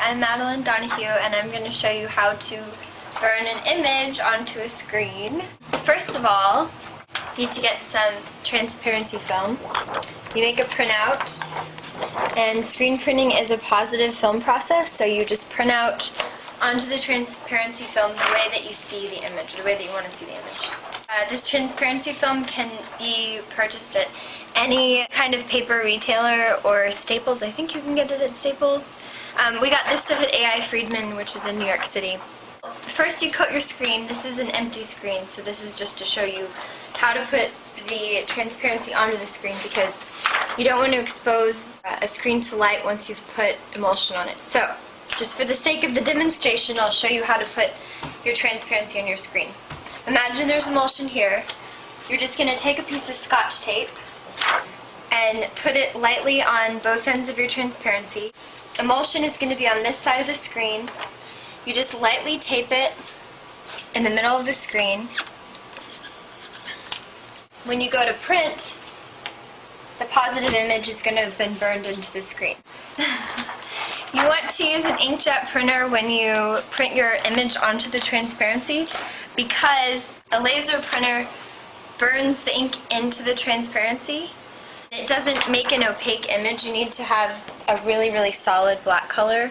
I'm Madeline Donahue and I'm going to show you how to burn an image onto a screen. First of all, you need to get some transparency film. You make a printout, and screen printing is a positive film process, so you just print out onto the transparency film the way that you see the image, the way that you want to see the image. This transparency film can be purchased at any kind of paper retailer or Staples. I think you can get it at Staples. We got this stuff at A.I. Friedman, which is in New York City. First you coat your screen. This is an empty screen, so this is just to show you how to put the transparency onto the screen, because you don't want to expose a screen to light once you've put emulsion on it. So, just for the sake of the demonstration, I'll show you how to put your transparency on your screen. Imagine there's emulsion here. You're just going to take a piece of Scotch tape and put it lightly on both ends of your transparency. Emulsion is going to be on this side of the screen. You just lightly tape it in the middle of the screen. When you go to print, the positive image is going to have been burned into the screen. You want to use an inkjet printer when you print your image onto the transparency, because a laser printer burns the ink into the transparency. It doesn't make an opaque image. You need to have a really, really solid black color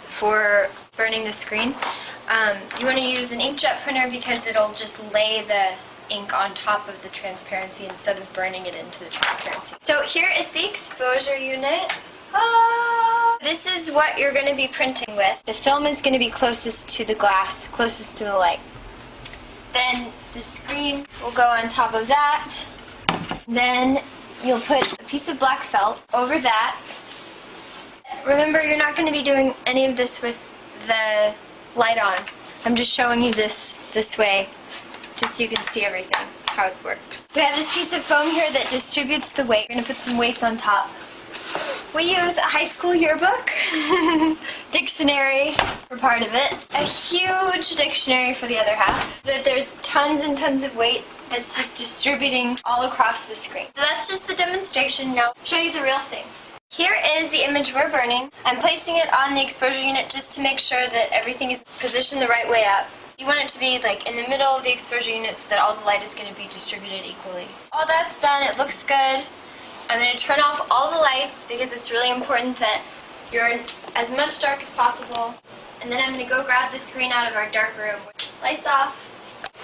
for burning the screen. You want to use an inkjet printer because it'll just lay the ink on top of the transparency instead of burning it into the transparency. So here is the exposure unit. This is what you're going to be printing with. The film is going to be closest to the glass, closest to the light. Then the screen will go on top of that. Then you'll put a piece of black felt over that. Remember, you're not going to be doing any of this with the light on. I'm just showing you this way, just so you can see everything, how it works. We have this piece of foam here that distributes the weight. We're going to put some weights on top. We use a high school yearbook, dictionary for part of it, a huge dictionary for the other half. That there's tons and tons of weight that's just distributing all across the screen. So that's just the demonstration. Now I'll show you the real thing. Here is the image we're burning. I'm placing it on the exposure unit just to make sure that everything is positioned the right way up. You want it to be like in the middle of the exposure unit so that all the light is going to be distributed equally. All that's done. It looks good. I'm going to turn off all the lights because it's really important that you're in as much dark as possible. And then I'm going to go grab the screen out of our dark room. Lights off.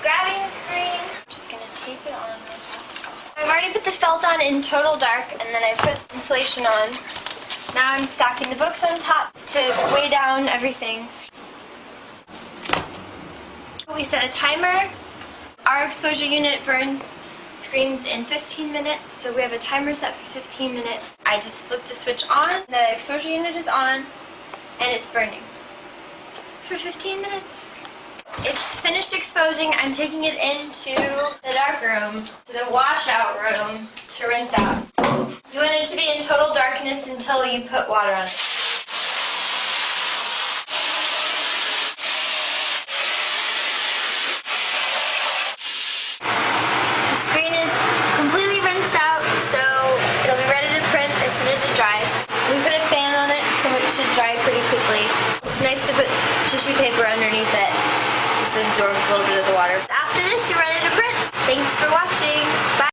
Grabbing the screen. I'm just going to tape it on real fast. I've already put the felt on in total dark, and then I put insulation on. Now I'm stacking the books on top to weigh down everything. We set a timer. Our exposure unit burns screens in 15 minutes, so we have a timer set for 15 minutes. I just flip the switch on, the exposure unit is on, and it's burning for 15 minutes. It's finished exposing. I'm taking it into the dark room, to the washout room, to rinse out. You want it to be in total darkness until you put water on it. Dry pretty quickly. It's nice to put tissue paper underneath it, just absorbs a little bit of the water. After this, you're ready to print. Thanks for watching. Bye.